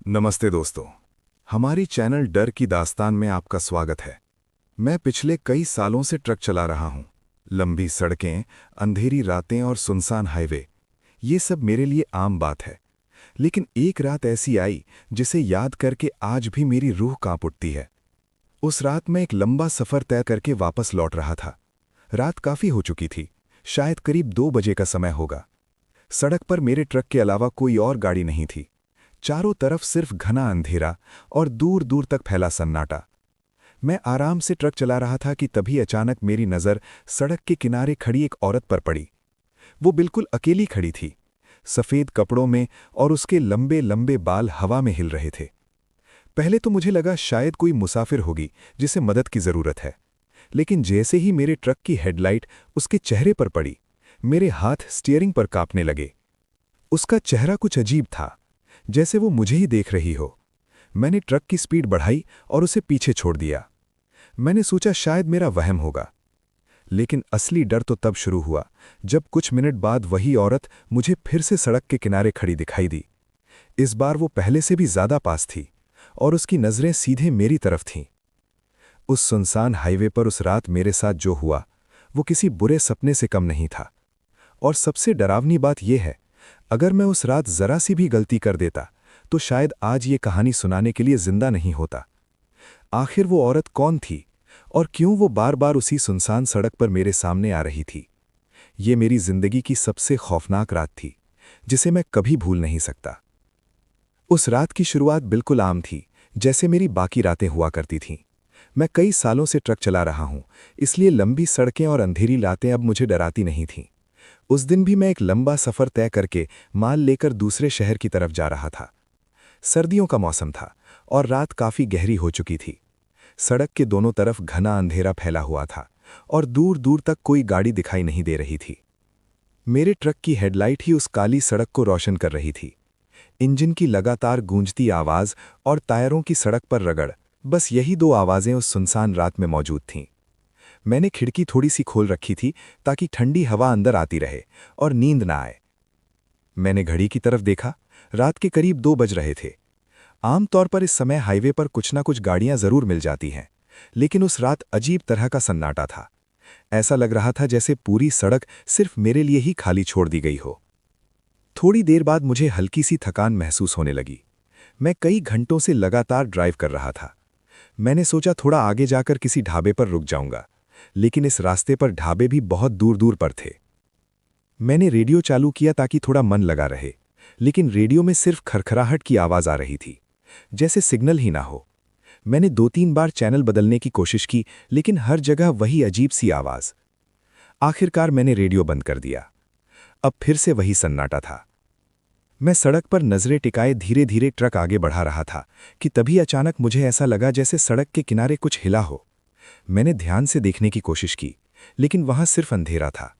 नमस्ते दोस्तों। हमारी चैनल डर की दास्तान में आपका स्वागत है। मैं पिछले कई सालों से ट्रक चला रहा हूं। लंबी सड़कें, अंधेरी रातें और सुनसान हाईवे, ये सब मेरे लिए आम बात है। लेकिन एक रात ऐसी आई जिसे याद करके आज भी मेरी रूह कांप उठती है। उस रात मैं एक लंबा सफ़र तय करके वापस लौट रहा था। रात काफ़ी हो चुकी थी, शायद करीब 2 बजे का समय होगा। सड़क पर मेरे ट्रक के अलावा कोई और गाड़ी नहीं थी। चारों तरफ सिर्फ घना अंधेरा और दूर दूर तक फैला सन्नाटा। मैं आराम से ट्रक चला रहा था कि तभी अचानक मेरी नज़र सड़क के किनारे खड़ी एक औरत पर पड़ी। वो बिल्कुल अकेली खड़ी थी, सफ़ेद कपड़ों में, और उसके लंबे लंबे बाल हवा में हिल रहे थे। पहले तो मुझे लगा शायद कोई मुसाफिर होगी जिसे मदद की ज़रूरत है। लेकिन जैसे ही मेरे ट्रक की हेडलाइट उसके चेहरे पर पड़ी, मेरे हाथ स्टीयरिंग पर कांपने लगे। उसका चेहरा कुछ अजीब था, जैसे वो मुझे ही देख रही हो। मैंने ट्रक की स्पीड बढ़ाई और उसे पीछे छोड़ दिया। मैंने सोचा शायद मेरा वहम होगा। लेकिन असली डर तो तब शुरू हुआ जब कुछ मिनट बाद वही औरत मुझे फिर से सड़क के किनारे खड़ी दिखाई दी। इस बार वो पहले से भी ज़्यादा पास थी और उसकी नज़रें सीधे मेरी तरफ थीं। उस सुनसान हाईवे पर उस रात मेरे साथ जो हुआ वो किसी बुरे सपने से कम नहीं था। और सबसे डरावनी बात यह है, अगर मैं उस रात जरा सी भी गलती कर देता तो शायद आज ये कहानी सुनाने के लिए जिंदा नहीं होता। आखिर वो औरत कौन थी और क्यों वो बार बार उसी सुनसान सड़क पर मेरे सामने आ रही थी? ये मेरी जिंदगी की सबसे खौफनाक रात थी, जिसे मैं कभी भूल नहीं सकता। उस रात की शुरुआत बिल्कुल आम थी, जैसे मेरी बाकी रातें हुआ करती थीं। मैं कई सालों से ट्रक चला रहा हूं, इसलिए लंबी सड़कें और अंधेरी रातें अब मुझे डराती नहीं थीं। उस दिन भी मैं एक लंबा सफ़र तय करके माल लेकर दूसरे शहर की तरफ जा रहा था। सर्दियों का मौसम था और रात काफ़ी गहरी हो चुकी थी। सड़क के दोनों तरफ घना अंधेरा फैला हुआ था और दूर दूर तक कोई गाड़ी दिखाई नहीं दे रही थी। मेरे ट्रक की हेडलाइट ही उस काली सड़क को रोशन कर रही थी। इंजन की लगातार गूंजती आवाज़ और टायरों की सड़क पर रगड़, बस यही दो आवाज़ें उस सुनसान रात में मौजूद थीं। मैंने खिड़की थोड़ी सी खोल रखी थी ताकि ठंडी हवा अंदर आती रहे और नींद ना आए। मैंने घड़ी की तरफ देखा। रात के करीब 2 बज रहे थे। आमतौर पर इस समय हाईवे पर कुछ ना कुछ गाड़ियां जरूर मिल जाती हैं, लेकिन उस रात अजीब तरह का सन्नाटा था। ऐसा लग रहा था जैसे पूरी सड़क सिर्फ मेरे लिए ही खाली छोड़ दी गई हो। थोड़ी देर बाद मुझे हल्की सी थकान महसूस होने लगी। मैं कई घंटों से लगातार ड्राइव कर रहा था। मैंने सोचा थोड़ा आगे जाकर किसी ढाबे पर रुक जाऊंगा, लेकिन इस रास्ते पर ढाबे भी बहुत दूर दूर पर थे। मैंने रेडियो चालू किया ताकि थोड़ा मन लगा रहे, लेकिन रेडियो में सिर्फ खरखराहट की आवाज़ आ रही थी, जैसे सिग्नल ही ना हो। मैंने 2-3 बार चैनल बदलने की कोशिश की, लेकिन हर जगह वही अजीब सी आवाज़। आखिरकार मैंने रेडियो बंद कर दिया। अब फिर से वही सन्नाटा था। मैं सड़क पर नज़रें टिकाए धीरे धीरे ट्रक आगे बढ़ा रहा था कि तभी अचानक मुझे ऐसा लगा जैसे सड़क के किनारे कुछ हिला हो। मैंने ध्यान से देखने की कोशिश की, लेकिन वहां सिर्फ अंधेरा था।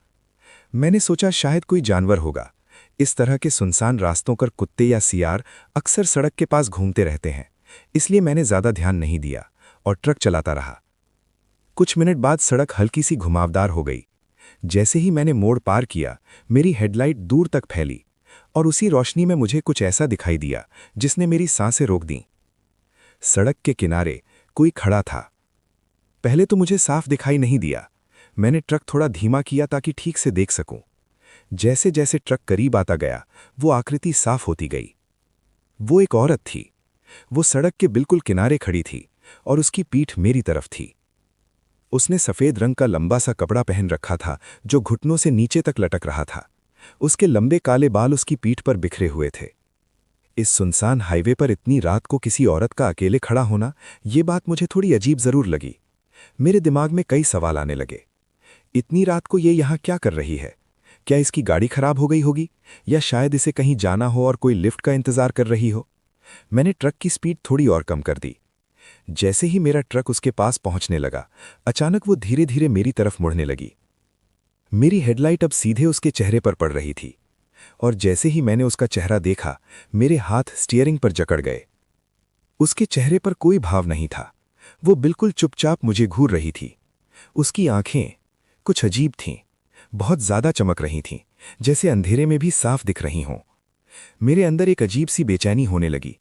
मैंने सोचा शायद कोई जानवर होगा। इस तरह के सुनसान रास्तों पर कुत्ते या सियार अक्सर सड़क के पास घूमते रहते हैं, इसलिए मैंने ज़्यादा ध्यान नहीं दिया और ट्रक चलाता रहा। कुछ मिनट बाद सड़क हल्की सी घुमावदार हो गई। जैसे ही मैंने मोड़ पार किया, मेरी हेडलाइट दूर तक फैली और उसी रोशनी में मुझे कुछ ऐसा दिखाई दिया जिसने मेरी सांसें रोक दीं। सड़क के किनारे कोई खड़ा था। पहले तो मुझे साफ दिखाई नहीं दिया। मैंने ट्रक थोड़ा धीमा किया ताकि ठीक से देख सकूं। जैसे जैसे ट्रक करीब आता गया, वो आकृति साफ होती गई। वो एक औरत थी। वो सड़क के बिल्कुल किनारे खड़ी थी और उसकी पीठ मेरी तरफ थी। उसने सफ़ेद रंग का लंबा सा कपड़ा पहन रखा था जो घुटनों से नीचे तक लटक रहा था। उसके लंबे काले बाल उसकी पीठ पर बिखरे हुए थे। इस सुनसान हाईवे पर इतनी रात को किसी औरत का अकेले खड़ा होना, ये बात मुझे थोड़ी अजीब जरूर लगी। मेरे दिमाग में कई सवाल आने लगे। इतनी रात को ये यहाँ क्या कर रही है? क्या इसकी गाड़ी खराब हो गई होगी, या शायद इसे कहीं जाना हो और कोई लिफ्ट का इंतजार कर रही हो? मैंने ट्रक की स्पीड थोड़ी और कम कर दी। जैसे ही मेरा ट्रक उसके पास पहुंचने लगा, अचानक वो धीरे धीरे मेरी तरफ मुड़ने लगी। मेरी हेडलाइट अब सीधे उसके चेहरे पर पड़ रही थी, और जैसे ही मैंने उसका चेहरा देखा, मेरे हाथ स्टीयरिंग पर जकड़ गए। उसके चेहरे पर कोई भाव नहीं था। वो बिल्कुल चुपचाप मुझे घूर रही थी। उसकी आंखें कुछ अजीब थीं, बहुत ज्यादा चमक रही थीं, जैसे अंधेरे में भी साफ दिख रही हों। मेरे अंदर एक अजीब सी बेचैनी होने लगी।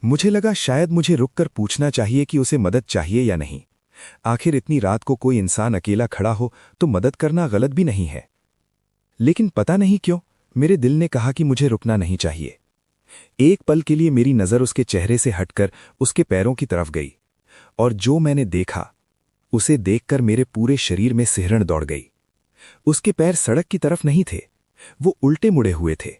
मुझे लगा शायद मुझे रुककर पूछना चाहिए कि उसे मदद चाहिए या नहीं। आखिर इतनी रात को कोई इंसान अकेला खड़ा हो तो मदद करना गलत भी नहीं है। लेकिन पता नहीं क्यों मेरे दिल ने कहा कि मुझे रुकना नहीं चाहिए। एक पल के लिए मेरी नज़र उसके चेहरे से हटकर उसके पैरों की तरफ गई, और जो मैंने देखा उसे देखकर मेरे पूरे शरीर में सिहरन दौड़ गई। उसके पैर सड़क की तरफ नहीं थे, वो उल्टे मुड़े हुए थे।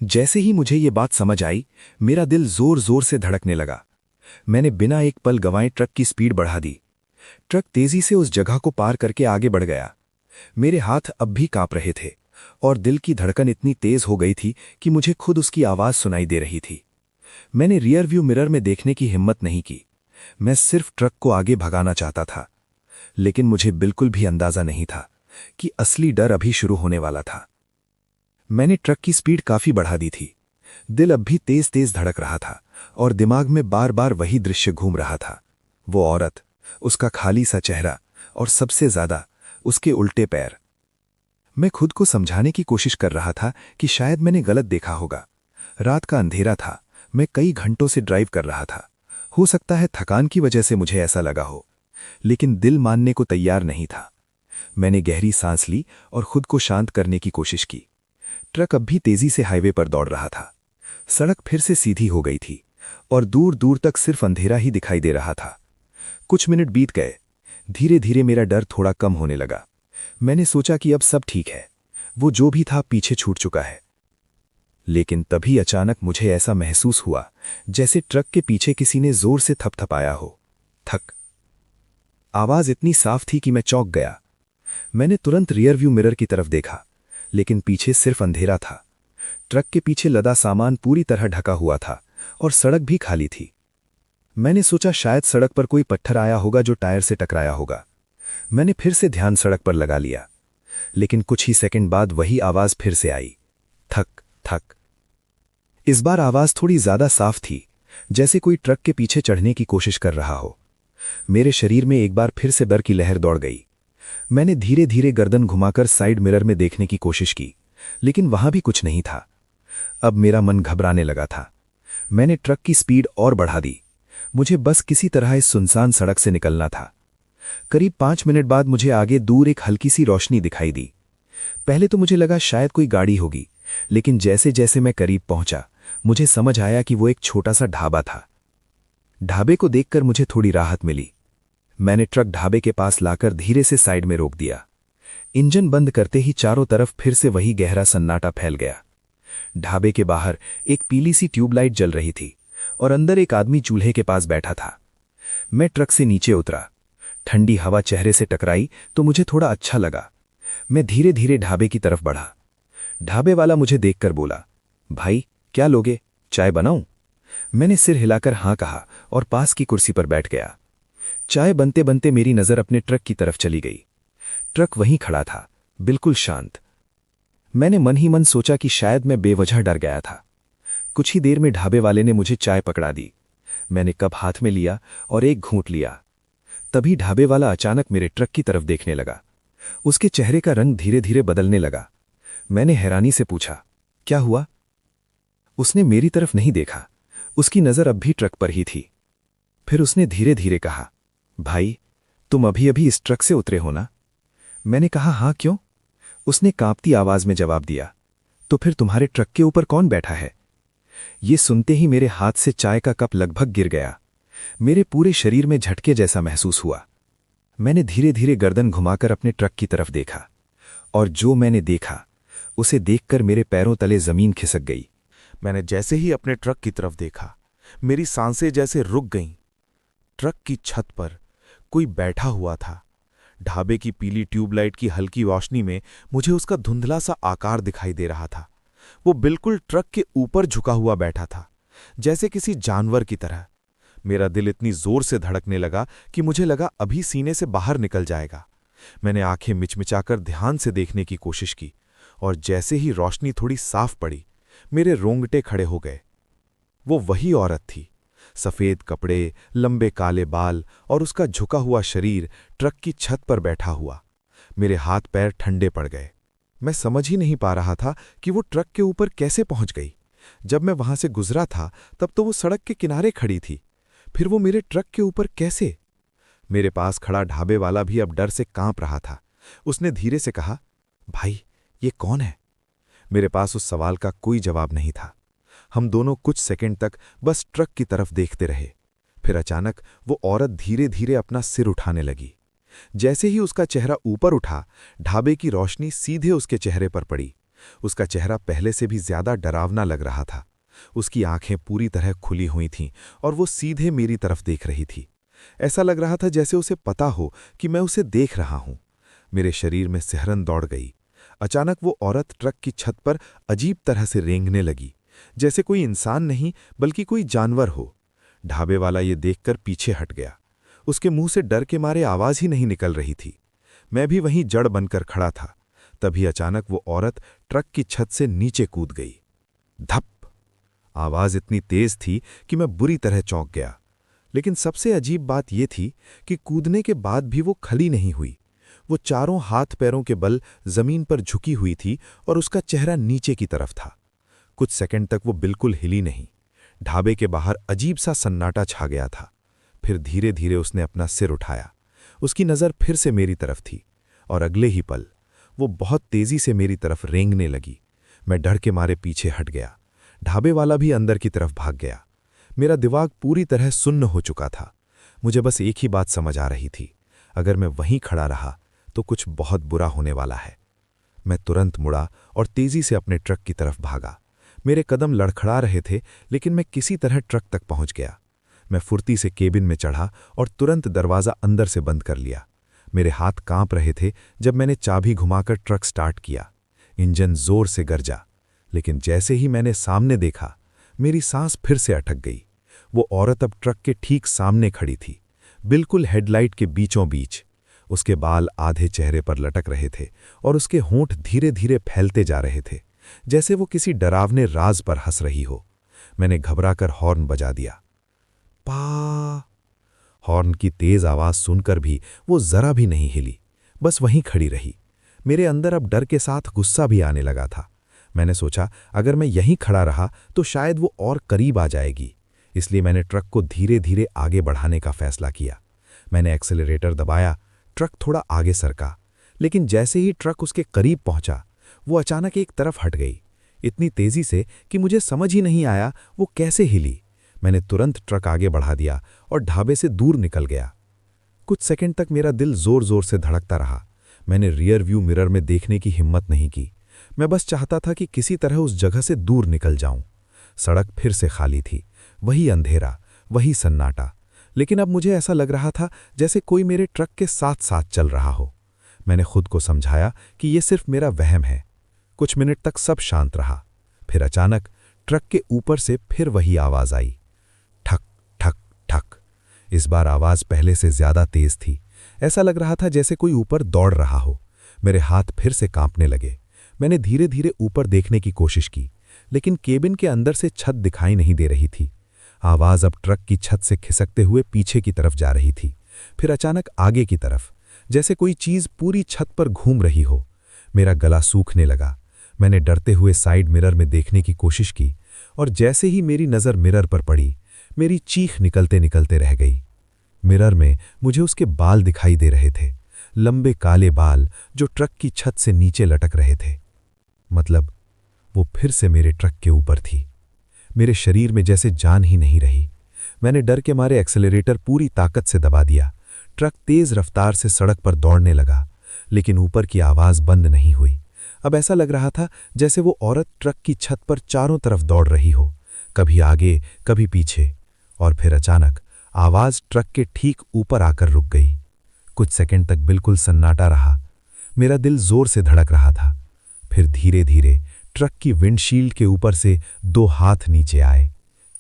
जैसे ही मुझे ये बात समझ आई, मेरा दिल जोर जोर से धड़कने लगा। मैंने बिना एक पल गंवाए ट्रक की स्पीड बढ़ा दी। ट्रक तेजी से उस जगह को पार करके आगे बढ़ गया। मेरे हाथ अब भी कांप रहे थे और दिल की धड़कन इतनी तेज हो गई थी कि मुझे खुद उसकी आवाज सुनाई दे रही थी। मैंने रियर व्यू मिरर में देखने की हिम्मत नहीं की। मैं सिर्फ ट्रक को आगे भगाना चाहता था, लेकिन मुझे बिल्कुल भी अंदाजा नहीं था कि असली डर अभी शुरू होने वाला था। मैंने ट्रक की स्पीड काफी बढ़ा दी थी। दिल अब भी तेज तेज धड़क रहा था और दिमाग में बार बार वही दृश्य घूम रहा था। वो औरत, उसका खाली सा चेहरा और सबसे ज्यादा उसके उल्टे पैर। मैं खुद को समझाने की कोशिश कर रहा था कि शायद मैंने गलत देखा होगा। रात का अंधेरा था, मैं कई घंटों से ड्राइव कर रहा था। हो सकता है थकान की वजह से मुझे ऐसा लगा हो, लेकिन दिल मानने को तैयार नहीं था। मैंने गहरी सांस ली और खुद को शांत करने की कोशिश की। ट्रक अब भी तेजी से हाईवे पर दौड़ रहा था। सड़क फिर से सीधी हो गई थी और दूर दूर तक सिर्फ अंधेरा ही दिखाई दे रहा था। कुछ मिनट बीत गए। धीरे धीरे मेरा डर थोड़ा कम होने लगा। मैंने सोचा कि अब सब ठीक है, वो जो भी था पीछे छूट चुका है। लेकिन तभी अचानक मुझे ऐसा महसूस हुआ जैसे ट्रक के पीछे किसी ने जोर से थपथपाया हो। थक। आवाज इतनी साफ थी कि मैं चौंक गया। मैंने तुरंत रियर व्यू मिरर की तरफ देखा, लेकिन पीछे सिर्फ अंधेरा था। ट्रक के पीछे लदा सामान पूरी तरह ढका हुआ था और सड़क भी खाली थी। मैंने सोचा शायद सड़क पर कोई पत्थर आया होगा जो टायर से टकराया होगा। मैंने फिर से ध्यान सड़क पर लगा लिया, लेकिन कुछ ही सेकंड बाद वही आवाज फिर से आई। थक थक। इस बार आवाज थोड़ी ज्यादा साफ थी, जैसे कोई ट्रक के पीछे चढ़ने की कोशिश कर रहा हो। मेरे शरीर में एक बार फिर से डर की लहर दौड़ गई। मैंने धीरे धीरे गर्दन घुमाकर साइड मिरर में देखने की कोशिश की, लेकिन वहां भी कुछ नहीं था। अब मेरा मन घबराने लगा था। मैंने ट्रक की स्पीड और बढ़ा दी। मुझे बस किसी तरह इस सुनसान सड़क से निकलना था। करीब 5 मिनट बाद मुझे आगे दूर एक हल्की सी रोशनी दिखाई दी। पहले तो मुझे लगा शायद कोई गाड़ी होगी, लेकिन जैसे जैसे मैं करीब पहुंचा, मुझे समझ आया कि वो एक छोटा सा ढाबा था। ढाबे को देखकर मुझे थोड़ी राहत मिली। मैंने ट्रक ढाबे के पास लाकर धीरे से साइड में रोक दिया। इंजन बंद करते ही चारों तरफ फिर से वही गहरा सन्नाटा फैल गया। ढाबे के बाहर एक पीली सी ट्यूबलाइट जल रही थी और अंदर एक आदमी चूल्हे के पास बैठा था। मैं ट्रक से नीचे उतरा। ठंडी हवा चेहरे से टकराई तो मुझे थोड़ा अच्छा लगा। मैं धीरे धीरे ढाबे की तरफ बढ़ा। ढाबे वाला मुझे देखकर बोला, भाई क्या लोगे, चाय बनाऊं? मैंने सिर हिलाकर हां कहा और पास की कुर्सी पर बैठ गया। चाय बनते बनते मेरी नजर अपने ट्रक की तरफ चली गई। ट्रक वहीं खड़ा था, बिल्कुल शांत। मैंने मन ही मन सोचा कि शायद मैं बेवजह डर गया था। कुछ ही देर में ढाबे वाले ने मुझे चाय पकड़ा दी। मैंने कप हाथ में लिया और एक घूंट लिया। तभी ढाबे वाला अचानक मेरे ट्रक की तरफ देखने लगा। उसके चेहरे का रंग धीरे धीरे बदलने लगा। मैंने हैरानी से पूछा, क्या हुआ? उसने मेरी तरफ नहीं देखा। उसकी नजर अब भी ट्रक पर ही थी। फिर उसने धीरे धीरे कहा, भाई तुम अभी अभी इस ट्रक से उतरे हो ना? मैंने कहा, हाँ क्यों? उसने कांपती आवाज में जवाब दिया, तो फिर तुम्हारे ट्रक के ऊपर कौन बैठा है? ये सुनते ही मेरे हाथ से चाय का कप लगभग गिर गया। मेरे पूरे शरीर में झटके जैसा महसूस हुआ। मैंने धीरे धीरे गर्दन घुमाकर अपने ट्रक की तरफ देखा, और जो मैंने देखा उसे देखकर मेरे पैरों तले जमीन खिसक गई। मैंने जैसे ही अपने ट्रक की तरफ देखा, मेरी सांसें जैसे रुक गईं। ट्रक की छत पर कोई बैठा हुआ था। ढाबे की पीली ट्यूबलाइट की हल्की रोशनी में मुझे उसका धुंधला सा आकार दिखाई दे रहा था। वो बिल्कुल ट्रक के ऊपर झुका हुआ बैठा था, जैसे किसी जानवर की तरह। मेरा दिल इतनी जोर से धड़कने लगा कि मुझे लगा अभी सीने से बाहर निकल जाएगा। मैंने आंखें मिचमिचाकर ध्यान से देखने की कोशिश की, और जैसे ही रोशनी थोड़ी साफ पड़ी, मेरे रोंगटे खड़े हो गए। वो वही औरत थी। सफेद कपड़े, लंबे काले बाल और उसका झुका हुआ शरीर ट्रक की छत पर बैठा हुआ। मेरे हाथ पैर ठंडे पड़ गए। मैं समझ ही नहीं पा रहा था कि वो ट्रक के ऊपर कैसे पहुंच गई। जब मैं वहां से गुजरा था तब तो वो सड़क के किनारे खड़ी थी, फिर वो मेरे ट्रक के ऊपर कैसे? मेरे पास खड़ा ढाबे वाला भी अब डर से कांप रहा था। उसने धीरे से कहा, भाई, ये कौन है? मेरे पास उस सवाल का कोई जवाब नहीं था। हम दोनों कुछ सेकंड तक बस ट्रक की तरफ देखते रहे। फिर अचानक वो औरत धीरे धीरे अपना सिर उठाने लगी। जैसे ही उसका चेहरा ऊपर उठा, ढाबे की रोशनी सीधे उसके चेहरे पर पड़ी। उसका चेहरा पहले से भी ज्यादा डरावना लग रहा था। उसकी आंखें पूरी तरह खुली हुई थीं और वो सीधे मेरी तरफ देख रही थी। ऐसा लग रहा था जैसे उसे पता हो कि मैं उसे देख रहा हूं। मेरे शरीर में सिहरन दौड़ गई। अचानक वो औरत ट्रक की छत पर अजीब तरह से रेंगने लगी, जैसे कोई इंसान नहीं बल्कि कोई जानवर हो। ढाबे वाला ये देखकर पीछे हट गया। उसके मुंह से डर के मारे आवाज ही नहीं निकल रही थी। मैं भी वहीं जड़ बनकर खड़ा था। तभी अचानक वो औरत ट्रक की छत से नीचे कूद गई। धप! आवाज इतनी तेज थी कि मैं बुरी तरह चौंक गया। लेकिन सबसे अजीब बात यह थी कि कूदने के बाद भी वो खड़ी नहीं हुई। वो चारों हाथ पैरों के बल जमीन पर झुकी हुई थी और उसका चेहरा नीचे की तरफ था। कुछ सेकंड तक वो बिल्कुल हिली नहीं। ढाबे के बाहर अजीब सा सन्नाटा छा गया था। फिर धीरे धीरे उसने अपना सिर उठाया। उसकी नज़र फिर से मेरी तरफ थी और अगले ही पल वो बहुत तेजी से मेरी तरफ रेंगने लगी। मैं डर के मारे पीछे हट गया। ढाबे वाला भी अंदर की तरफ भाग गया। मेरा दिमाग पूरी तरह सुन्न हो चुका था। मुझे बस एक ही बात समझ आ रही थी, अगर मैं वहीं खड़ा रहा तो कुछ बहुत बुरा होने वाला है। मैं तुरंत मुड़ा और तेजी से अपने ट्रक की तरफ भागा। मेरे कदम लड़खड़ा रहे थे, लेकिन मैं किसी तरह ट्रक तक पहुंच गया। मैं फुर्ती से केबिन में चढ़ा और तुरंत दरवाज़ा अंदर से बंद कर लिया। मेरे हाथ कांप रहे थे जब मैंने चाबी घुमाकर ट्रक स्टार्ट किया। इंजन जोर से गरजा, लेकिन जैसे ही मैंने सामने देखा, मेरी सांस फिर से अटक गई। वो औरत अब ट्रक के ठीक सामने खड़ी थी, बिल्कुल हेडलाइट के बीचों बीच। उसके बाल आधे चेहरे पर लटक रहे थे और उसके होंठ धीरे धीरे फैलते जा रहे थे, जैसे वो किसी डरावने राज पर हंस रही हो। मैंने घबराकर हॉर्न बजा दिया। पा! हॉर्न की तेज आवाज सुनकर भी वो जरा भी नहीं हिली, बस वहीं खड़ी रही। मेरे अंदर अब डर के साथ गुस्सा भी आने लगा था। मैंने सोचा, अगर मैं यहीं खड़ा रहा तो शायद वो और करीब आ जाएगी। इसलिए मैंने ट्रक को धीरे धीरे आगे बढ़ाने का फैसला किया। मैंने एक्सेलरेटर दबाया। ट्रक थोड़ा आगे सरका, लेकिन जैसे ही ट्रक उसके करीब पहुंचा, वो अचानक एक तरफ हट गई, इतनी तेजी से कि मुझे समझ ही नहीं आया वो कैसे हिली। मैंने तुरंत ट्रक आगे बढ़ा दिया और ढाबे से दूर निकल गया। कुछ सेकंड तक मेरा दिल जोर जोर से धड़कता रहा। मैंने रियर व्यू मिरर में देखने की हिम्मत नहीं की। मैं बस चाहता था कि किसी तरह उस जगह से दूर निकल जाऊं। सड़क फिर से खाली थी, वही अंधेरा, वही सन्नाटा। लेकिन अब मुझे ऐसा लग रहा था जैसे कोई मेरे ट्रक के साथ साथ चल रहा हो। मैंने खुद को समझाया कि ये सिर्फ मेरा वहम है। कुछ मिनट तक सब शांत रहा। फिर अचानक ट्रक के ऊपर से फिर वही आवाज आई, ठक ठक ठक। इस बार आवाज पहले से ज्यादा तेज थी। ऐसा लग रहा था जैसे कोई ऊपर दौड़ रहा हो। मेरे हाथ फिर से कांपने लगे। मैंने धीरे धीरे ऊपर देखने की कोशिश की, लेकिन केबिन के अंदर से छत दिखाई नहीं दे रही थी। आवाज अब ट्रक की छत से खिसकते हुए पीछे की तरफ जा रही थी, फिर अचानक आगे की तरफ, जैसे कोई चीज पूरी छत पर घूम रही हो। मेरा गला सूखने लगा। मैंने डरते हुए साइड मिरर में देखने की कोशिश की, और जैसे ही मेरी नज़र मिरर पर पड़ी, मेरी चीख निकलते निकलते रह गई। मिरर में मुझे उसके बाल दिखाई दे रहे थे, लंबे काले बाल जो ट्रक की छत से नीचे लटक रहे थे। मतलब वो फिर से मेरे ट्रक के ऊपर थी। मेरे शरीर में जैसे जान ही नहीं रही। मैंने डर के मारे एक्सेलरेटर पूरी ताकत से दबा दिया। ट्रक तेज रफ्तार से सड़क पर दौड़ने लगा, लेकिन ऊपर की आवाज बंद नहीं हुई। अब ऐसा लग रहा था जैसे वो औरत ट्रक की छत पर चारों तरफ दौड़ रही हो, कभी आगे कभी पीछे। और फिर अचानक आवाज ट्रक के ठीक ऊपर आकर रुक गई। कुछ सेकंड तक बिल्कुल सन्नाटा रहा। मेरा दिल जोर से धड़क रहा था। फिर धीरे धीरे ट्रक की विंडशील्ड के ऊपर से दो हाथ नीचे आए,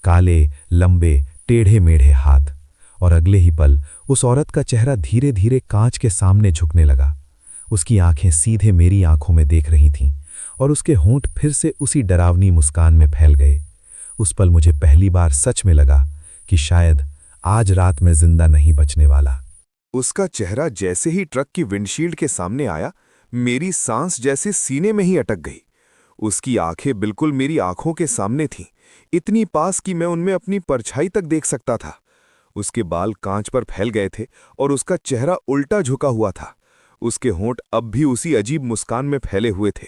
काले लंबे टेढ़े मेढ़े हाथ। और अगले ही पल उस औरत का चेहरा धीरे धीरे कांच के सामने झुकने लगा। उसकी आंखें सीधे मेरी आंखों में देख रही थीं, और उसके होंठ फिर से उसी डरावनी मुस्कान में फैल गए। उस पल मुझे पहली बार सच में लगा कि शायद आज रात मैं जिंदा नहीं बचने वाला। उसका चेहरा जैसे ही ट्रक की विंडशील्ड के सामने आया, मेरी सांस जैसे सीने में ही अटक गई। उसकी आंखें बिल्कुल मेरी आंखों के सामने थीं, इतनी पास कि मैं उनमें अपनी परछाई तक देख सकता था। उसके बाल कांच पर फैल गए थे और उसका चेहरा उल्टा झुका हुआ था। उसके होंठ अब भी उसी अजीब मुस्कान में फैले हुए थे।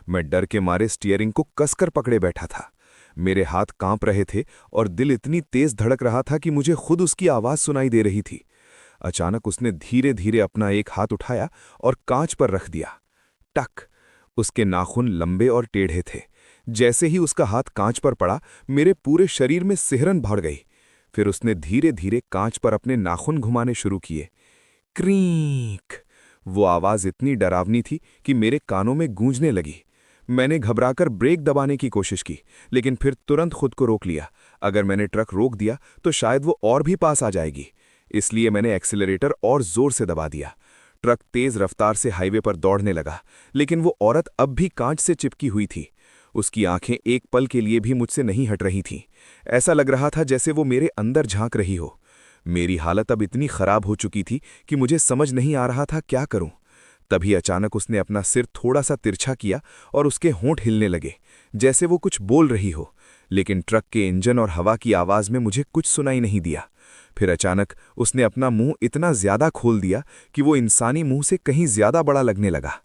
मैं डर के मारे स्टीयरिंग को कसकर पकड़े बैठा था। मेरे हाथ कांप रहे थे और दिल इतनी तेज धड़क रहा था कि मुझे खुद उसकी आवाज सुनाई दे रही थी। अचानक उसने धीरे धीरे अपना एक हाथ उठाया और कांच पर रख दिया। टक! उसके नाखून लंबे और टेढ़े थे। जैसे ही उसका हाथ कांच पर पड़ा, मेरे पूरे शरीर में सिहरन भर गई। फिर उसने धीरे धीरे कांच पर अपने नाखून घुमाने शुरू किए। क्रींक! वो आवाज इतनी डरावनी थी कि मेरे कानों में गूंजने लगी। मैंने घबराकर ब्रेक दबाने की कोशिश की, लेकिन फिर तुरंत खुद को रोक लिया। अगर मैंने ट्रक रोक दिया तो शायद वो और भी पास आ जाएगी। इसलिए मैंने एक्सीलरेटर और जोर से दबा दिया। ट्रक तेज रफ्तार से हाईवे पर दौड़ने लगा, लेकिन वो औरत अब भी कांच से चिपकी हुई थी। उसकी आंखें एक पल के लिए भी मुझसे नहीं हट रही थीं। ऐसा लग रहा था जैसे वो मेरे अंदर झांक रही हो। मेरी हालत अब इतनी खराब हो चुकी थी कि मुझे समझ नहीं आ रहा था क्या करूं। तभी अचानक उसने अपना सिर थोड़ा सा तिरछा किया और उसके होंठ हिलने लगे, जैसे वो कुछ बोल रही हो, लेकिन ट्रक के इंजन और हवा की आवाज में मुझे कुछ सुनाई नहीं दिया। फिर अचानक उसने अपना मुंह इतना ज्यादा खोल दिया कि वो इंसानी मुंह से कहीं ज्यादा बड़ा लगने लगा।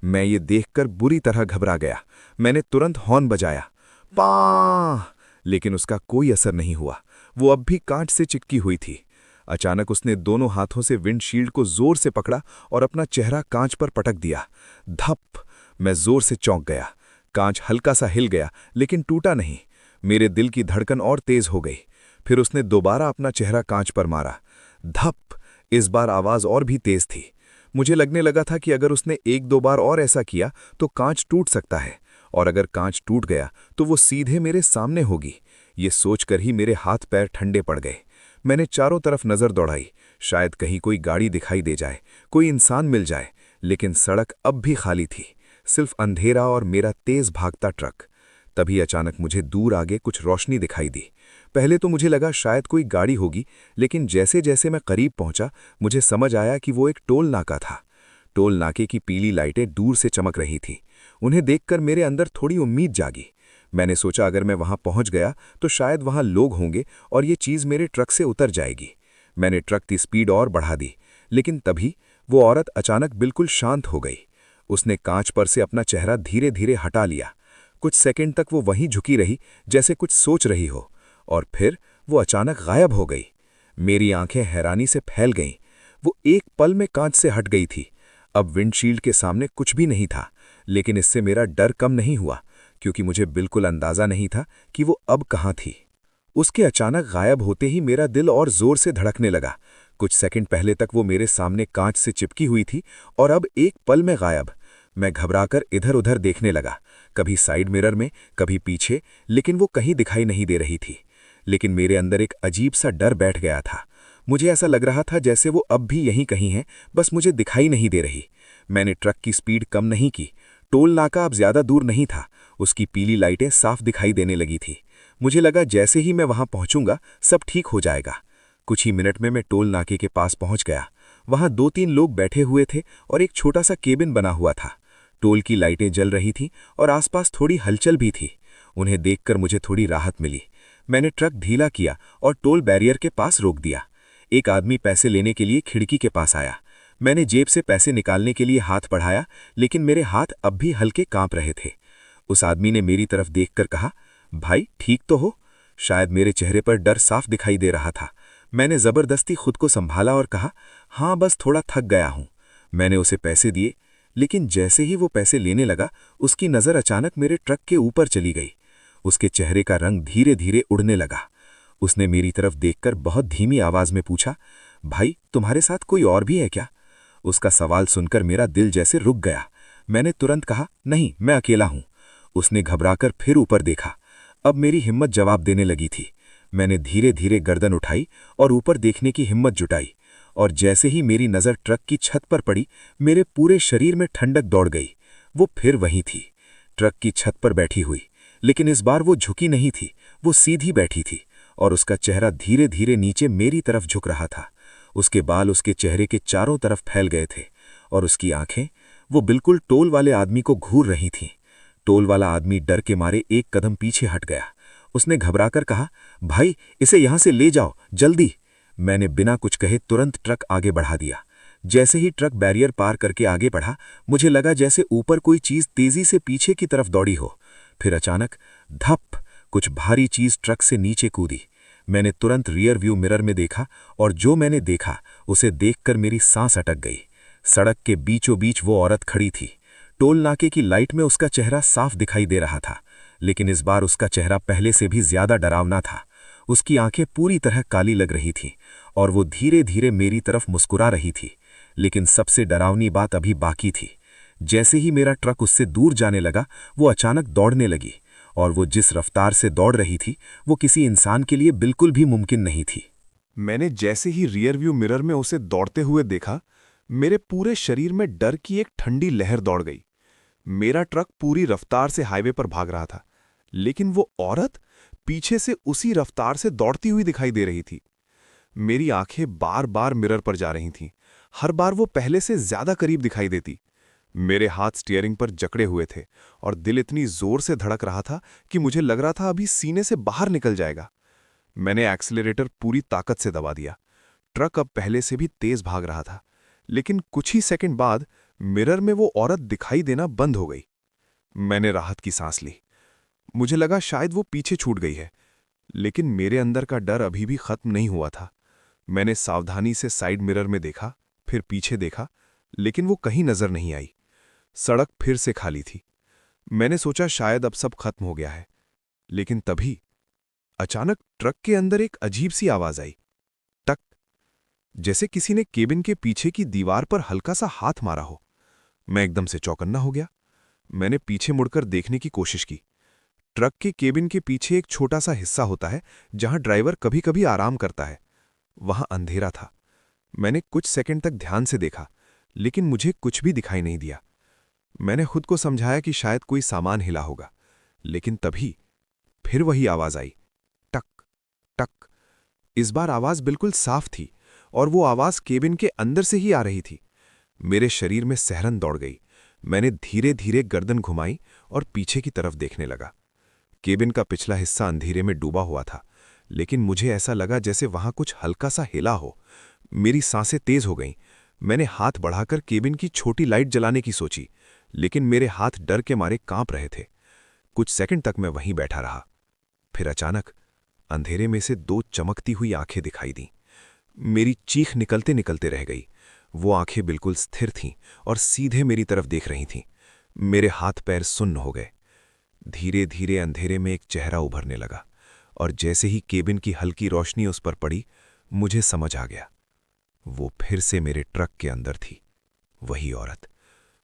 मैं ये देखकर बुरी तरह घबरा गया। मैंने तुरंत हॉर्न बजाया, पां! लेकिन उसका कोई असर नहीं हुआ। वो अब भी कांच से चिपकी हुई थी। अचानक उसने दोनों हाथों से विंडशील्ड को जोर से पकड़ा और अपना चेहरा कांच पर पटक दिया। धप! मैं जोर से चौंक गया। कांच हल्का सा हिल गया, लेकिन टूटा नहीं। मेरे दिल की धड़कन और तेज हो गई। फिर उसने दोबारा अपना चेहरा कांच पर मारा। धप! इस बार आवाज और भी तेज थी। मुझे लगने लगा था कि अगर उसने एक दो बार और ऐसा किया तो कांच टूट सकता है, और अगर कांच टूट गया तो वो सीधे मेरे सामने होगी। ये सोचकर ही मेरे हाथ पैर ठंडे पड़ गए। मैंने चारों तरफ नजर दौड़ाई, शायद कहीं कोई गाड़ी दिखाई दे जाए, कोई इंसान मिल जाए, लेकिन सड़क अब भी खाली थी, सिर्फ अंधेरा और मेरा तेज भागता ट्रक। तभी अचानक मुझे दूर आगे कुछ रोशनी दिखाई दी। पहले तो मुझे लगा शायद कोई गाड़ी होगी, लेकिन जैसे जैसे मैं करीब पहुंचा, मुझे समझ आया कि वो एक टोल नाका था। टोल नाके की पीली लाइटें दूर से चमक रही थीं। उन्हें देखकर मेरे अंदर थोड़ी उम्मीद जागी। मैंने सोचा अगर मैं वहां पहुंच गया तो शायद वहां लोग होंगे और ये चीज मेरे ट्रक से उतर जाएगी। मैंने ट्रक की स्पीड और बढ़ा दी, लेकिन तभी वो औरत अचानक बिल्कुल शांत हो गई। उसने कांच पर से अपना चेहरा धीरे धीरे हटा लिया। कुछ सेकंड तक वो वहीं झुकी रही, जैसे कुछ सोच रही हो, और फिर वो अचानक गायब हो गई। मेरी आंखें हैरानी से फैल गईं। वो एक पल में कांच से हट गई थी। अब विंडशील्ड के सामने कुछ भी नहीं था, लेकिन इससे मेरा डर कम नहीं हुआ, क्योंकि मुझे बिल्कुल अंदाजा नहीं था कि वो अब कहाँ थी। उसके अचानक गायब होते ही मेरा दिल और जोर से धड़कने लगा। कुछ सेकंड पहले तक वो मेरे सामने कांच से चिपकी हुई थी और अब एक पल में गायब। मैं घबराकर इधर उधर देखने लगा, कभी साइड मिरर में, कभी पीछे, लेकिन वो कहीं दिखाई नहीं दे रही थी। लेकिन मेरे अंदर एक अजीब सा डर बैठ गया था। मुझे ऐसा लग रहा था जैसे वो अब भी यहीं कहीं है, बस मुझे दिखाई नहीं दे रही। मैंने ट्रक की स्पीड कम नहीं की। टोल नाका अब ज्यादा दूर नहीं था। उसकी पीली लाइटें साफ दिखाई देने लगी थी। मुझे लगा जैसे ही मैं वहां पहुंचूंगा सब ठीक हो जाएगा। कुछ ही मिनट में मैं टोल नाके के पास पहुंच गया। वहां 2-3 लोग बैठे हुए थे और एक छोटा सा केबिन बना हुआ था। टोल की लाइटें जल रही थीं और आसपास थोड़ी हलचल भी थी। उन्हें देखकर मुझे थोड़ी राहत मिली। मैंने ट्रक ढीला किया और टोल बैरियर के पास रोक दिया। एक आदमी पैसे लेने के लिए खिड़की के पास आया। मैंने जेब से पैसे निकालने के लिए हाथ बढ़ाया, लेकिन मेरे हाथ अब भी हल्के कांप रहे थे। उस आदमी ने मेरी तरफ देखकर कहा, भाई ठीक तो हो? शायद मेरे चेहरे पर डर साफ दिखाई दे रहा था। मैंने जबरदस्ती खुद को संभाला और कहा, हाँ बस थोड़ा थक गया हूं। मैंने उसे पैसे दिए, लेकिन जैसे ही वो पैसे लेने लगा, उसकी नजर अचानक मेरे ट्रक के ऊपर चली गई। उसके चेहरे का रंग धीरे धीरे उड़ने लगा। उसने मेरी तरफ देखकर बहुत धीमी आवाज में पूछा, भाई तुम्हारे साथ कोई और भी है क्या? उसका सवाल सुनकर मेरा दिल जैसे रुक गया। मैंने तुरंत कहा, नहीं मैं अकेला हूं। उसने घबराकर फिर ऊपर देखा। अब मेरी हिम्मत जवाब देने लगी थी। मैंने धीरे धीरे गर्दन उठाई और ऊपर देखने की हिम्मत जुटाई, और जैसे ही मेरी नजर ट्रक की छत पर पड़ी, मेरे पूरे शरीर में ठंडक दौड़ गई। वो फिर वहीं थी, ट्रक की छत पर बैठी हुई, लेकिन इस बार वो झुकी नहीं थी, वो सीधी बैठी थी, और उसका चेहरा धीरे धीरे नीचे मेरी तरफ झुक रहा था। उसके बाल उसके चेहरे के चारों तरफ फैल गए थे, और उसकी आंखें वो बिल्कुल टोल वाले आदमी को घूर रही थीं। टोल वाला आदमी डर के मारे एक कदम पीछे हट गया। उसने घबराकर कहा, भाई इसे यहां से ले जाओ जल्दी। मैंने बिना कुछ कहे तुरंत ट्रक आगे बढ़ा दिया। जैसे ही ट्रक बैरियर पार करके आगे बढ़ा, मुझे लगा जैसे ऊपर कोई चीज तेजी से पीछे की तरफ दौड़ी हो। फिर अचानक धप, कुछ भारी चीज ट्रक से नीचे कूदी। मैंने तुरंत रियर व्यू मिरर में देखा और जो मैंने देखा उसे देखकर मेरी सांस अटक गई। सड़क के बीचों बीच वो औरत खड़ी थी। टोल नाके की लाइट में उसका चेहरा साफ दिखाई दे रहा था, लेकिन इस बार उसका चेहरा पहले से भी ज्यादा डरावना था। उसकी आंखें पूरी तरह काली लग रही थीं और वो धीरे धीरे मेरी तरफ मुस्कुरा रही थी। लेकिन सबसे डरावनी बात अभी बाकी थी। जैसे ही मेरा ट्रक उससे दूर जाने लगा, वो अचानक दौड़ने लगी और वो जिस रफ्तार से दौड़ रही थी वो किसी इंसान के लिए बिल्कुल भी मुमकिन नहीं थी। मैंने जैसे ही रियर व्यू मिरर में उसे दौड़ते हुए देखा, मेरे पूरे शरीर में डर की एक ठंडी लहर दौड़ गई। मेरा ट्रक पूरी रफ्तार से हाईवे पर भाग रहा था, लेकिन वो औरत पीछे से उसी रफ्तार से दौड़ती हुई दिखाई दे रही थी। मेरी आंखें बार बार मिरर पर जा रही थीं। हर बार वो पहले से ज्यादा करीब दिखाई देती। मेरे हाथ स्टीयरिंग पर जकड़े हुए थे और दिल इतनी जोर से धड़क रहा था कि मुझे लग रहा था अभी सीने से बाहर निकल जाएगा। मैंने एक्सीलरेटर पूरी ताकत से दबा दिया। ट्रक अब पहले से भी तेज भाग रहा था, लेकिन कुछ ही सेकंड बाद मिरर में वो औरत दिखाई देना बंद हो गई। मैंने राहत की सांस ली। मुझे लगा शायद वो पीछे छूट गई है, लेकिन मेरे अंदर का डर अभी भी खत्म नहीं हुआ था। मैंने सावधानी से साइड मिरर में देखा, फिर पीछे देखा, लेकिन वो कहीं नजर नहीं आई। सड़क फिर से खाली थी। मैंने सोचा शायद अब सब खत्म हो गया है, लेकिन तभी अचानक ट्रक के अंदर एक अजीब सी आवाज आई, टक, जैसे किसी ने केबिन के पीछे की दीवार पर हल्का सा हाथ मारा हो। मैं एकदम से चौकन्ना हो गया। मैंने पीछे मुड़कर देखने की कोशिश की। ट्रक के केबिन के पीछे एक छोटा सा हिस्सा होता है जहां ड्राइवर कभी कभी आराम करता है। वहां अंधेरा था। मैंने कुछ सेकंड तक ध्यान से देखा, लेकिन मुझे कुछ भी दिखाई नहीं दिया। मैंने खुद को समझाया कि शायद कोई सामान हिला होगा, लेकिन तभी फिर वही आवाज आई, टक टक। इस बार आवाज बिल्कुल साफ थी और वो आवाज केबिन के अंदर से ही आ रही थी। मेरे शरीर में सिहरन दौड़ गई। मैंने धीरे धीरे गर्दन घुमाई और पीछे की तरफ देखने लगा। केबिन का पिछला हिस्सा अंधेरे में डूबा हुआ था, लेकिन मुझे ऐसा लगा जैसे वहां कुछ हल्का सा हिला हो। मेरी सांसें तेज हो गईं। मैंने हाथ बढ़ाकर केबिन की छोटी लाइट जलाने की सोची, लेकिन मेरे हाथ डर के मारे कांप रहे थे। कुछ सेकंड तक मैं वहीं बैठा रहा। फिर अचानक अंधेरे में से दो चमकती हुई आंखें दिखाई दीं। मेरी चीख निकलते निकलते रह गई। वो आंखें बिल्कुल स्थिर थीं और सीधे मेरी तरफ देख रही थीं। मेरे हाथ पैर सुन्न हो गए। धीरे धीरे अंधेरे में एक चेहरा उभरने लगा और जैसे ही केबिन की हल्की रोशनी उस पर पड़ी, मुझे समझ आ गया। वो फिर से मेरे ट्रक के अंदर थी, वही औरत।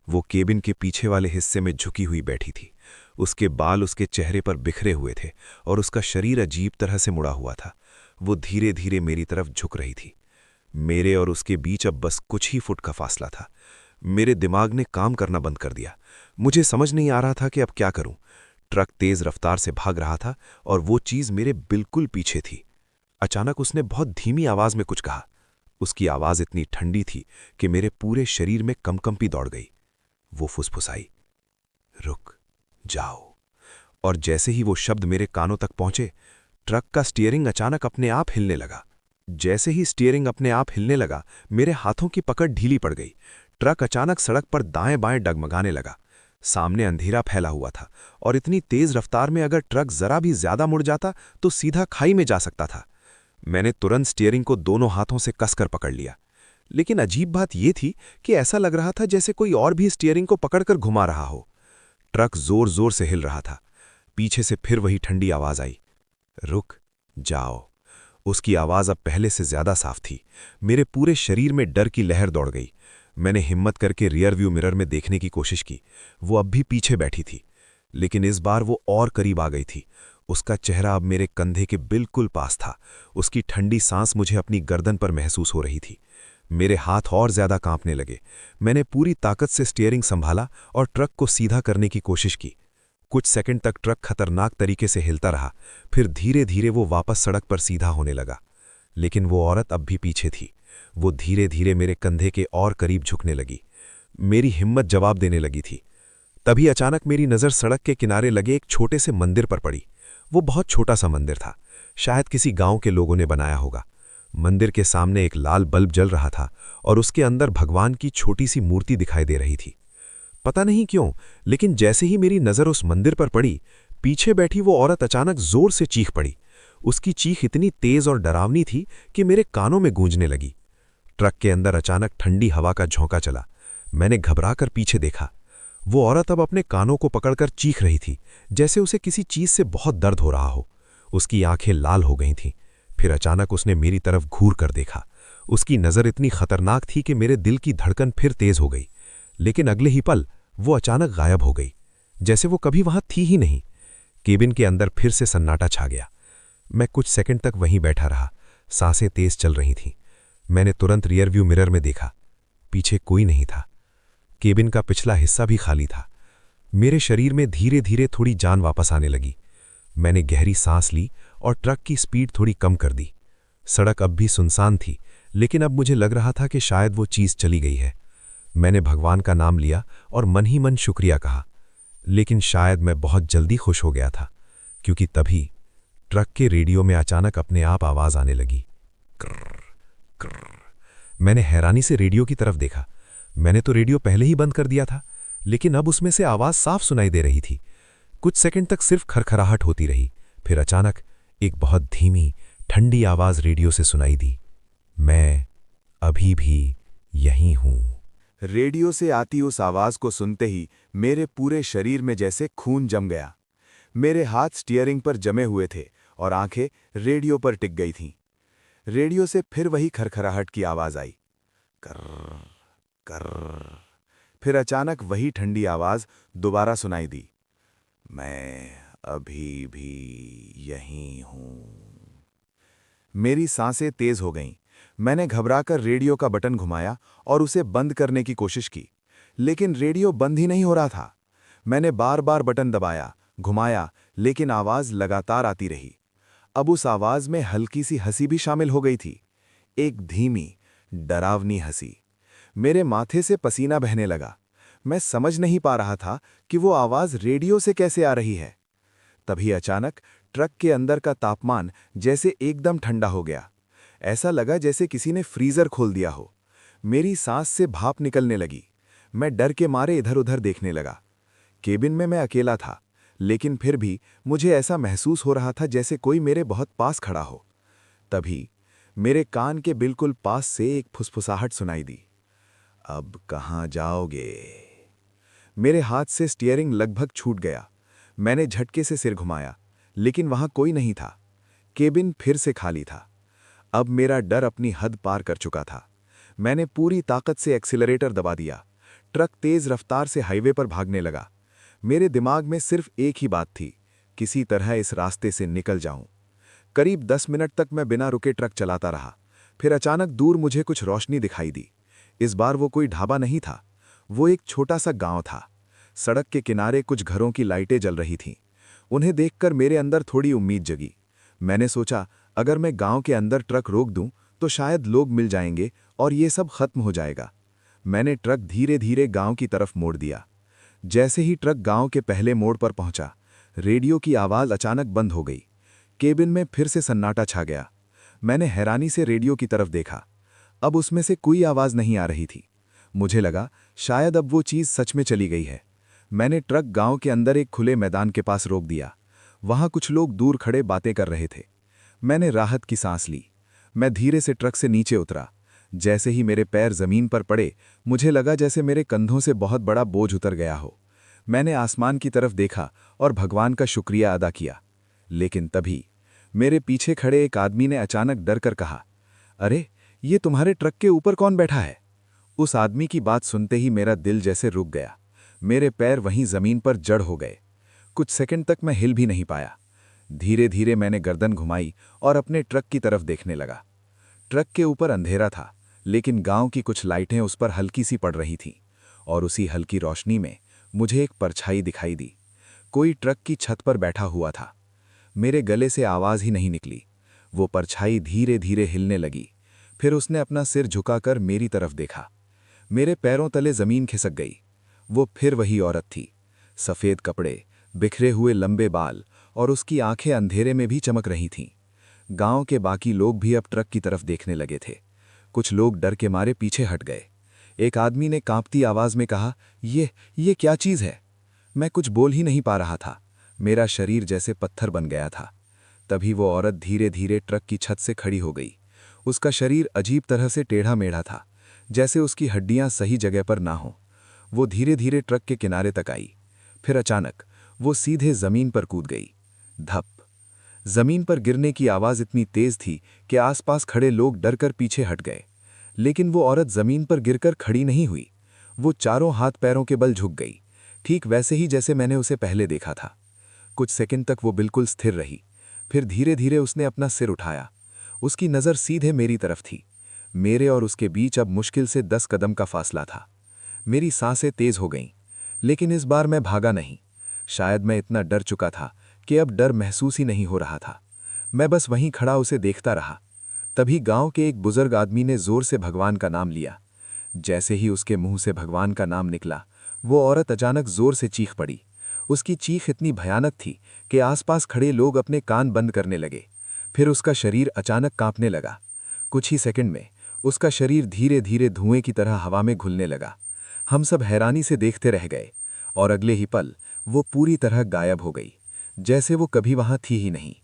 वो केबिन के पीछे वाले हिस्से में झुकी हुई बैठी थी। उसके बाल उसके चेहरे पर बिखरे हुए थे और उसका शरीर अजीब तरह से मुड़ा हुआ था। वो धीरे धीरे मेरी तरफ झुक रही थी। मेरे और उसके बीच अब बस कुछ ही फुट का फासला था। मेरे दिमाग ने काम करना बंद कर दिया। मुझे समझ नहीं आ रहा था कि अब क्या करूं। ट्रक तेज रफ्तार से भाग रहा था और वो चीज मेरे बिल्कुल पीछे थी। अचानक उसने बहुत धीमी आवाज में कुछ कहा। उसकी आवाज इतनी ठंडी थी कि मेरे पूरे शरीर में कंपकंपी दौड़ गई। वो फुसफुसाई, रुक जाओ। और जैसे ही वो शब्द मेरे कानों तक पहुंचे, ट्रक का स्टीयरिंग अचानक अपने आप हिलने लगा। जैसे ही स्टीयरिंग अपने आप हिलने लगा, मेरे हाथों की पकड़ ढीली पड़ गई। ट्रक अचानक सड़क पर दाएं बाएं डगमगाने लगा। सामने अंधेरा फैला हुआ था और इतनी तेज रफ्तार में अगर ट्रक जरा भी ज्यादा मुड़ जाता तो सीधा खाई में जा सकता था। मैंने तुरंत स्टीयरिंग को दोनों हाथों से कसकर पकड़ लिया। लेकिन अजीब बात यह थी कि ऐसा लग रहा था जैसे कोई और भी स्टीयरिंग को पकड़कर घुमा रहा हो। ट्रक जोर जोर से हिल रहा था। पीछे से फिर वही ठंडी आवाज आई, रुक जाओ। उसकी आवाज अब पहले से ज्यादा साफ थी। मेरे पूरे शरीर में डर की लहर दौड़ गई। मैंने हिम्मत करके रियर व्यू मिरर में देखने की कोशिश की। वो अब भी पीछे बैठी थी, लेकिन इस बार वो और करीब आ गई थी। उसका चेहरा अब मेरे कंधे के बिल्कुल पास था। उसकी ठंडी सांस मुझे अपनी गर्दन पर महसूस हो रही थी। मेरे हाथ और ज्यादा कांपने लगे। मैंने पूरी ताकत से स्टीयरिंग संभाला और ट्रक को सीधा करने की कोशिश की। कुछ सेकंड तक ट्रक खतरनाक तरीके से हिलता रहा। फिर धीरे धीरे वो वापस सड़क पर सीधा होने लगा। लेकिन वो औरत अब भी पीछे थी। वो धीरे धीरे मेरे कंधे के और करीब झुकने लगी। मेरी हिम्मत जवाब देने लगी थी। तभी अचानक मेरी नज़र सड़क के किनारे लगे एक छोटे से मंदिर पर पड़ी। वो बहुत छोटा सा मंदिर था, शायद किसी गांव के लोगों ने बनाया होगा। मंदिर के सामने एक लाल बल्ब जल रहा था और उसके अंदर भगवान की छोटी सी मूर्ति दिखाई दे रही थी। पता नहीं क्यों, लेकिन जैसे ही मेरी नज़र उस मंदिर पर पड़ी, पीछे बैठी वो औरत अचानक जोर से चीख पड़ी। उसकी चीख इतनी तेज और डरावनी थी कि मेरे कानों में गूंजने लगी। ट्रक के अंदर अचानक ठंडी हवा का झोंका चला। मैंने घबराकर पीछे देखा। वो औरत अब अपने कानों को पकड़कर चीख रही थी, जैसे उसे किसी चीज से बहुत दर्द हो रहा हो। उसकी आंखें लाल हो गई थीं। फिर अचानक उसने मेरी तरफ घूर कर देखा। उसकी नज़र इतनी खतरनाक थी कि मेरे दिल की धड़कन फिर तेज हो गई। लेकिन अगले ही पल वो अचानक गायब हो गई, जैसे वो कभी वहां थी ही नहीं। केबिन के अंदर फिर से सन्नाटा छा गया। मैं कुछ सेकंड तक वहीं बैठा रहा। सांसें तेज चल रही थीं। मैंने तुरंत रियरव्यू मिरर में देखा। पीछे कोई नहीं था। केबिन का पिछला हिस्सा भी खाली था। मेरे शरीर में धीरे धीरे थोड़ी जान वापस आने लगी। मैंने गहरी सांस ली और ट्रक की स्पीड थोड़ी कम कर दी। सड़क अब भी सुनसान थी, लेकिन अब मुझे लग रहा था कि शायद वो चीज़ चली गई है। मैंने भगवान का नाम लिया और मन ही मन शुक्रिया कहा। लेकिन शायद मैं बहुत जल्दी खुश हो गया था, क्योंकि तभी ट्रक के रेडियो में अचानक अपने आप आवाज़ आने लगी। कर्र, कर्र। मैंने हैरानी से रेडियो की तरफ देखा। मैंने तो रेडियो पहले ही बंद कर दिया था, लेकिन अब उसमें से आवाज़ साफ सुनाई दे रही थी। कुछ सेकंड तक सिर्फ खरखराहट होती रही। फिर अचानक एक बहुत धीमी, ठंडी आवाज़ रेडियो से सुनाई दी। मैं अभी भी यहीं हूँ। रेडियो से आती उस आवाज़ को सुनते ही मेरे पूरे शरीर में जैसे खून जम गया। मेरे हाथ स्टीयरिंग पर जमे हुए थे और आंखें रेडियो पर टिक गई थीं। रेडियो से फिर वही खरखराहट की आवाज़ आई, कर्र कर्र। फिर अचानक वही ठंडी आवाज़ दोबारा सुनाई दी, मैं अभी भी यहीं हूँ। मेरी सांसें तेज हो गईं। मैंने घबराकर रेडियो का बटन घुमाया और उसे बंद करने की कोशिश की, लेकिन रेडियो बंद ही नहीं हो रहा था। मैंने बार बार बटन दबाया, घुमाया, लेकिन आवाज़ लगातार आती रही। अब उस आवाज़ में हल्की सी हंसी भी शामिल हो गई थी, एक धीमी, डरावनी हंसी। मेरे माथे से पसीना बहने लगा। मैं समझ नहीं पा रहा था कि वो आवाज़ रेडियो से कैसे आ रही है। तभी अचानक ट्रक के अंदर का तापमान जैसे एकदम ठंडा हो गया। ऐसा लगा जैसे किसी ने फ्रीजर खोल दिया हो। मेरी सांस से भाप निकलने लगी। मैं डर के मारे इधर उधर देखने लगा। केबिन में मैं अकेला था, लेकिन फिर भी मुझे ऐसा महसूस हो रहा था जैसे कोई मेरे बहुत पास खड़ा हो। तभी मेरे कान के बिल्कुल पास से एक फुसफुसाहट सुनाई दी, अब कहाँ जाओगे? मेरे हाथ से स्टीयरिंग लगभग छूट गया। मैंने झटके से सिर घुमाया, लेकिन वहां कोई नहीं था। केबिन फिर से खाली था। अब मेरा डर अपनी हद पार कर चुका था। मैंने पूरी ताकत से एक्सीलरेटर दबा दिया। ट्रक तेज रफ्तार से हाईवे पर भागने लगा। मेरे दिमाग में सिर्फ एक ही बात थी, किसी तरह इस रास्ते से निकल जाऊं। करीब 10 मिनट तक मैं बिना रुके ट्रक चलाता रहा। फिर अचानक दूर मुझे कुछ रोशनी दिखाई दी। इस बार वो कोई ढाबा नहीं था, वो एक छोटा सा गांव था। सड़क के किनारे कुछ घरों की लाइटें जल रही थीं। उन्हें देखकर मेरे अंदर थोड़ी उम्मीद जगी। मैंने सोचा, अगर मैं गांव के अंदर ट्रक रोक दूं तो शायद लोग मिल जाएंगे और ये सब खत्म हो जाएगा। मैंने ट्रक धीरे धीरे गांव की तरफ मोड़ दिया। जैसे ही ट्रक गांव के पहले मोड़ पर पहुंचा, रेडियो की आवाज़ अचानक बंद हो गई। केबिन में फिर से सन्नाटा छा गया। मैंने हैरानी से रेडियो की तरफ देखा। अब उसमें से कोई आवाज़ नहीं आ रही थी। मुझे लगा शायद अब वो चीज़ सच में चली गई है। मैंने ट्रक गांव के अंदर एक खुले मैदान के पास रोक दिया। वहां कुछ लोग दूर खड़े बातें कर रहे थे। मैंने राहत की सांस ली। मैं धीरे से ट्रक से नीचे उतरा। जैसे ही मेरे पैर जमीन पर पड़े, मुझे लगा जैसे मेरे कंधों से बहुत बड़ा बोझ उतर गया हो। मैंने आसमान की तरफ देखा और भगवान का शुक्रिया अदा किया। लेकिन तभी मेरे पीछे खड़े एक आदमी ने अचानक डर कर कहा, अरे, ये तुम्हारे ट्रक के ऊपर कौन बैठा है? उस आदमी की बात सुनते ही मेरा दिल जैसे रुक गया। मेरे पैर वहीं जमीन पर जड़ हो गए। कुछ सेकंड तक मैं हिल भी नहीं पाया। धीरे धीरे मैंने गर्दन घुमाई और अपने ट्रक की तरफ देखने लगा। ट्रक के ऊपर अंधेरा था, लेकिन गांव की कुछ लाइटें उस पर हल्की सी पड़ रही थीं, और उसी हल्की रोशनी में मुझे एक परछाई दिखाई दी। कोई ट्रक की छत पर बैठा हुआ था। मेरे गले से आवाज़ ही नहीं निकली। वो परछाई धीरे धीरे हिलने लगी। फिर उसने अपना सिर झुकाकर मेरी तरफ देखा। मेरे पैरों तले जमीन खिसक गई। वो फिर वही औरत थी। सफ़ेद कपड़े, बिखरे हुए लंबे बाल और उसकी आंखें अंधेरे में भी चमक रही थीं। गांव के बाकी लोग भी अब ट्रक की तरफ देखने लगे थे। कुछ लोग डर के मारे पीछे हट गए। एक आदमी ने कांपती आवाज में कहा, ये क्या चीज़ है? मैं कुछ बोल ही नहीं पा रहा था। मेरा शरीर जैसे पत्थर बन गया था। तभी वो औरत धीरे धीरे ट्रक की छत से खड़ी हो गई। उसका शरीर अजीब तरह से टेढ़ा मेढ़ा था, जैसे उसकी हड्डियां सही जगह पर ना हों। वो धीरे धीरे ट्रक के किनारे तक आई। फिर अचानक वो सीधे जमीन पर कूद गई। धप! जमीन पर गिरने की आवाज इतनी तेज थी कि आसपास खड़े लोग डरकर पीछे हट गए। लेकिन वो औरत जमीन पर गिरकर खड़ी नहीं हुई। वो चारों हाथ पैरों के बल झुक गई, ठीक वैसे ही जैसे मैंने उसे पहले देखा था। कुछ सेकंड तक वो बिल्कुल स्थिर रही। फिर धीरे धीरे उसने अपना सिर उठाया। उसकी नज़र सीधे मेरी तरफ थी। मेरे और उसके बीच अब मुश्किल से 10 कदम का फासला था। मेरी सांसें तेज हो गईं, लेकिन इस बार मैं भागा नहीं। शायद मैं इतना डर चुका था कि अब डर महसूस ही नहीं हो रहा था। मैं बस वहीं खड़ा उसे देखता रहा। तभी गांव के एक बुजुर्ग आदमी ने जोर से भगवान का नाम लिया। जैसे ही उसके मुंह से भगवान का नाम निकला, वो औरत अचानक जोर से चीख पड़ी। उसकी चीख इतनी भयानक थी कि आसपास खड़े लोग अपने कान बंद करने लगे। फिर उसका शरीर अचानक कांपने लगा। कुछ ही सेकंड में उसका शरीर धीरे धीरे धुएं की तरह हवा में घुलने लगा। हम सब हैरानी से देखते रह गए और अगले ही पल वो पूरी तरह गायब हो गई, जैसे वो कभी वहां थी ही नहीं।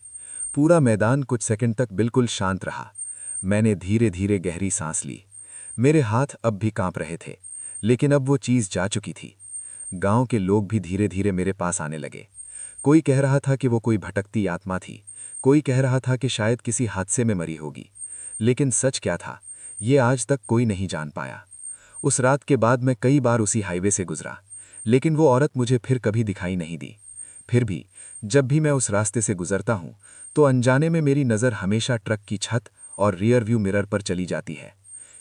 पूरा मैदान कुछ सेकंड तक बिल्कुल शांत रहा। मैंने धीरे धीरे गहरी सांस ली। मेरे हाथ अब भी कांप रहे थे, लेकिन अब वो चीज जा चुकी थी। गांव के लोग भी धीरे धीरे मेरे पास आने लगे। कोई कह रहा था कि वो कोई भटकती आत्मा थी, कोई कह रहा था कि शायद किसी हादसे में मरी होगी। लेकिन सच क्या था, ये आज तक कोई नहीं जान पाया। उस रात के बाद मैं कई बार उसी हाईवे से गुजरा, लेकिन वो औरत मुझे फिर कभी दिखाई नहीं दी। फिर भी जब भी मैं उस रास्ते से गुजरता हूं, तो अनजाने में मेरी नज़र हमेशा ट्रक की छत और रियर व्यू मिरर पर चली जाती है।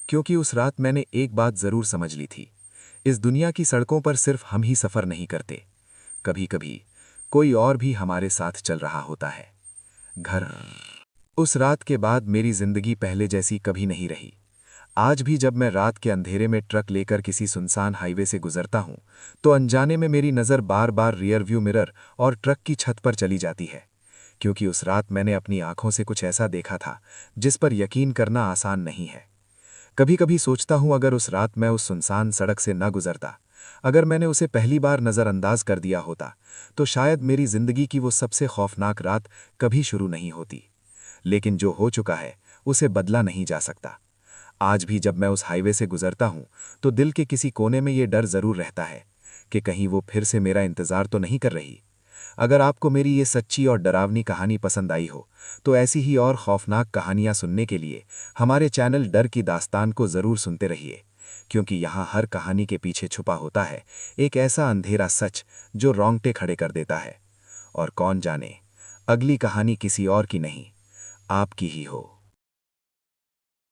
क्योंकि उस रात मैंने एक बात ज़रूर समझ ली थी, इस दुनिया की सड़कों पर सिर्फ हम ही सफ़र नहीं करते, कभी कभी कोई और भी हमारे साथ चल रहा होता है। घर। उस रात के बाद मेरी जिंदगी पहले जैसी कभी नहीं रही। आज भी जब मैं रात के अंधेरे में ट्रक लेकर किसी सुनसान हाईवे से गुजरता हूं, तो अनजाने में मेरी नज़र बार बार रियर व्यू मिरर और ट्रक की छत पर चली जाती है। क्योंकि उस रात मैंने अपनी आंखों से कुछ ऐसा देखा था जिस पर यकीन करना आसान नहीं है। कभी कभी सोचता हूं, अगर उस रात मैं उस सुनसान सड़क से न गुजरता, अगर मैंने उसे पहली बार नज़रअंदाज कर दिया होता, तो शायद मेरी जिंदगी की वो सबसे खौफनाक रात कभी शुरू नहीं होती। लेकिन जो हो चुका है उसे बदला नहीं जा सकता। आज भी जब मैं उस हाईवे से गुजरता हूं, तो दिल के किसी कोने में ये डर जरूर रहता है कि कहीं वो फिर से मेरा इंतजार तो नहीं कर रही। अगर आपको मेरी ये सच्ची और डरावनी कहानी पसंद आई हो, तो ऐसी ही और खौफनाक कहानियां सुनने के लिए हमारे चैनल डर की दास्तान को ज़रूर सुनते रहिए, क्योंकि यहाँ हर कहानी के पीछे छुपा होता है एक ऐसा अंधेरा सच जो रोंगटे खड़े कर देता है। और कौन जाने, अगली कहानी किसी और की नहीं, आपकी ही हो।